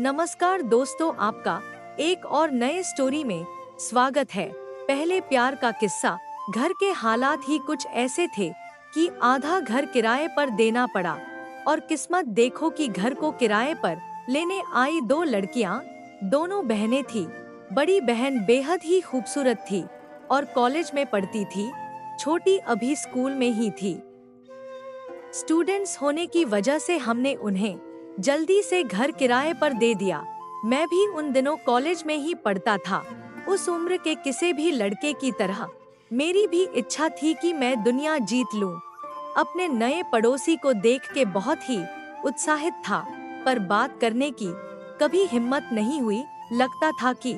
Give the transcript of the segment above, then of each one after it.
नमस्कार दोस्तों, आपका एक और नए स्टोरी में स्वागत है। पहले प्यार का किस्सा। घर के हालात ही कुछ ऐसे थे कि आधा घर किराए पर देना पड़ा और किस्मत देखो कि घर को किराए पर लेने आई दो लड़कियां, दोनों बहनें थी। बड़ी बहन बेहद ही खूबसूरत थी और कॉलेज में पढ़ती थी, छोटी अभी स्कूल में ही थी। स्टूडेंट्स होने की वजह से हमने उन्हें जल्दी से घर किराए पर दे दिया। मैं भी उन दिनों कॉलेज में ही पढ़ता था। उस उम्र के किसी भी लड़के की तरह मेरी भी इच्छा थी कि मैं दुनिया जीत लूं। अपने नए पड़ोसी को देख के बहुत ही उत्साहित था, पर बात करने की कभी हिम्मत नहीं हुई। लगता था कि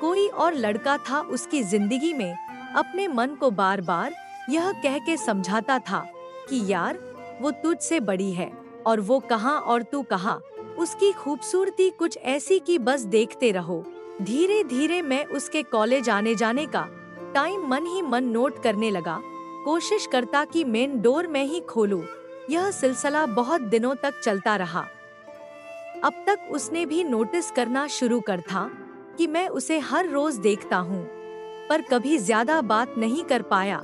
कोई और लड़का था उसकी जिंदगी में। अपने मन को बार बार यह कह के समझाता था कि यार, वो तुझसे बड़ी है और वो कहाँ और तू कहाँ। उसकी खूबसूरती कुछ ऐसी कि बस देखते रहो। धीरे धीरे मैं उसके कॉलेज आने जाने का टाइम मन ही मन नोट करने लगा। कोशिश करता कि मेन डोर में ही खोलूं। यह सिलसिला बहुत दिनों तक चलता रहा। अब तक उसने भी नोटिस करना शुरू कर था कि मैं उसे हर रोज देखता हूँ, पर कभी ज्यादा बात नहीं कर पाया।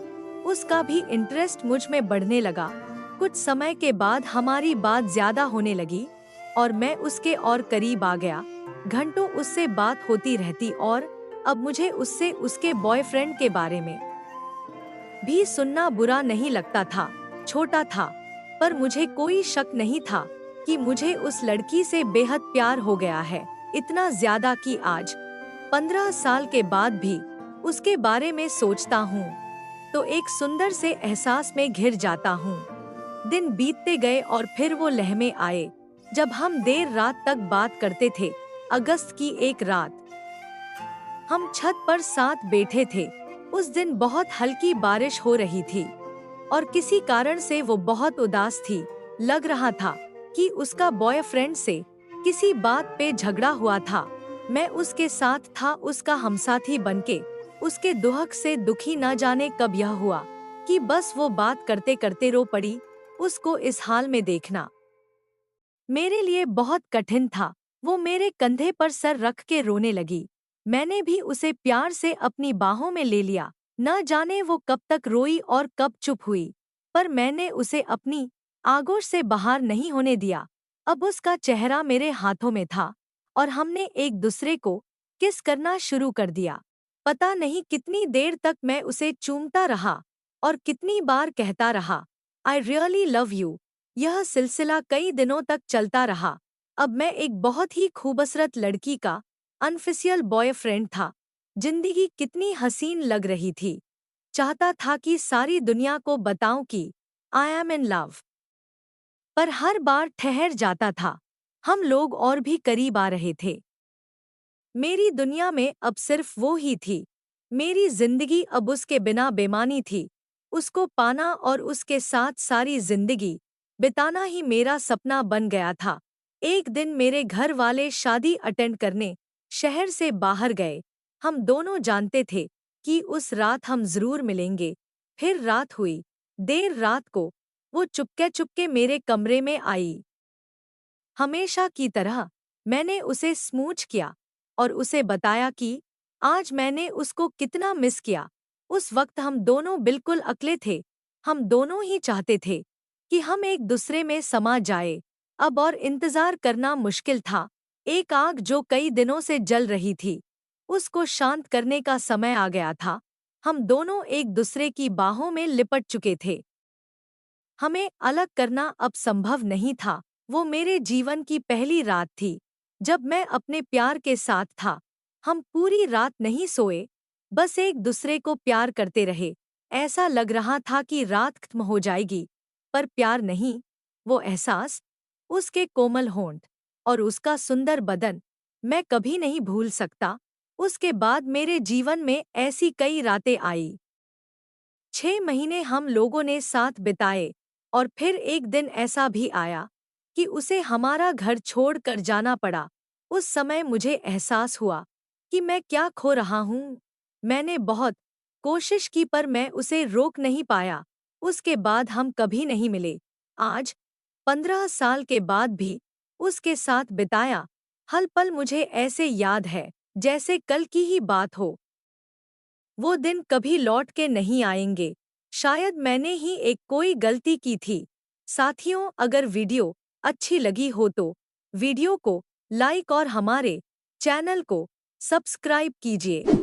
उसका भी इंटरेस्ट मुझ में बढ़ने लगा। कुछ समय के बाद हमारी बात ज्यादा होने लगी और मैं उसके और करीब आ गया। घंटों उससे बात होती रहती और अब मुझे उससे उसके बॉयफ्रेंड के बारे में भी सुनना बुरा नहीं लगता था। छोटा था, पर मुझे कोई शक नहीं था कि मुझे उस लड़की से बेहद प्यार हो गया है। इतना ज्यादा कि आज 15 साल के बाद भी उसके बारे में सोचता हूँ तो एक सुंदर से एहसास में घिर जाता हूँ। दिन बीतते गए और फिर वो लम्हे आए जब हम देर रात तक बात करते थे। अगस्त की एक रात हम छत पर साथ बैठे थे। उस दिन बहुत हल्की बारिश हो रही थी और किसी कारण से वो बहुत उदास थी। लग रहा था कि उसका बॉयफ्रेंड से किसी बात पे झगड़ा हुआ था। मैं उसके साथ था, उसका हमसाथी बनके। उसके दुहक से दुखी न जाने कब यह हुआ कि बस वो बात करते करते रो पड़ी। उसको इस हाल में देखना मेरे लिए बहुत कठिन था। वो मेरे कंधे पर सर रख के रोने लगी। मैंने भी उसे प्यार से अपनी बाहों में ले लिया। न जाने वो कब तक रोई और कब चुप हुई, पर मैंने उसे अपनी आगोश से बाहर नहीं होने दिया। अब उसका चेहरा मेरे हाथों में था और हमने एक दूसरे को किस करना शुरू कर दिया। पता नहीं कितनी देर तक मैं उसे चूमता रहा और कितनी बार कहता रहा, आई रियली लव यू। यह सिलसिला कई दिनों तक चलता रहा। अब मैं एक बहुत ही खूबसूरत लड़की का अनऑफिशियल बॉयफ्रेंड था। जिंदगी कितनी हसीन लग रही थी। चाहता था कि सारी दुनिया को बताऊं कि आई एम इन लव, पर हर बार ठहर जाता था। हम लोग और भी करीब आ रहे थे। मेरी दुनिया में अब सिर्फ वो ही थी। मेरी जिंदगी अब उसके बिना बेमानी थी। उसको पाना और उसके साथ सारी जिंदगी बिताना ही मेरा सपना बन गया था। एक दिन मेरे घर वाले शादी अटेंड करने शहर से बाहर गए। हम दोनों जानते थे कि उस रात हम जरूर मिलेंगे। फिर रात हुई। देर रात को वो चुपके चुपके मेरे कमरे में आई। हमेशा की तरह मैंने उसे स्मूच किया और उसे बताया कि आज मैंने उसको कितना मिस किया। उस वक्त हम दोनों बिल्कुल अकेले थे। हम दोनों ही चाहते थे कि हम एक दूसरे में समा जाए। अब और इंतजार करना मुश्किल था। एक आग जो कई दिनों से जल रही थी, उसको शांत करने का समय आ गया था। हम दोनों एक दूसरे की बाहों में लिपट चुके थे। हमें अलग करना अब संभव नहीं था। वो मेरे जीवन की पहली रात थी जब मैं अपने प्यार के साथ था। हम पूरी रात नहीं सोए, बस एक दूसरे को प्यार करते रहे। ऐसा लग रहा था कि रात खत्म हो जाएगी, पर प्यार नहीं। वो एहसास, उसके कोमल होंठ और उसका सुंदर बदन मैं कभी नहीं भूल सकता। उसके बाद मेरे जीवन में ऐसी कई रातें आई। 6 महीने हम लोगों ने साथ बिताए और फिर एक दिन ऐसा भी आया कि उसे हमारा घर छोड़कर जाना पड़ा। उस समय मुझे एहसास हुआ कि मैं क्या खो रहा हूँ। मैंने बहुत कोशिश की पर मैं उसे रोक नहीं पाया। उसके बाद हम कभी नहीं मिले। आज 15 साल के बाद भी उसके साथ बिताया, हर पल मुझे ऐसे याद है जैसे कल की ही बात हो। वो दिन कभी लौट के नहीं आएंगे। शायद मैंने ही एक कोई गलती की थी। साथियों, अगर वीडियो अच्छी लगी हो तो वीडियो को लाइक और हमारे चैनल को सब्सक्राइब कीजिए।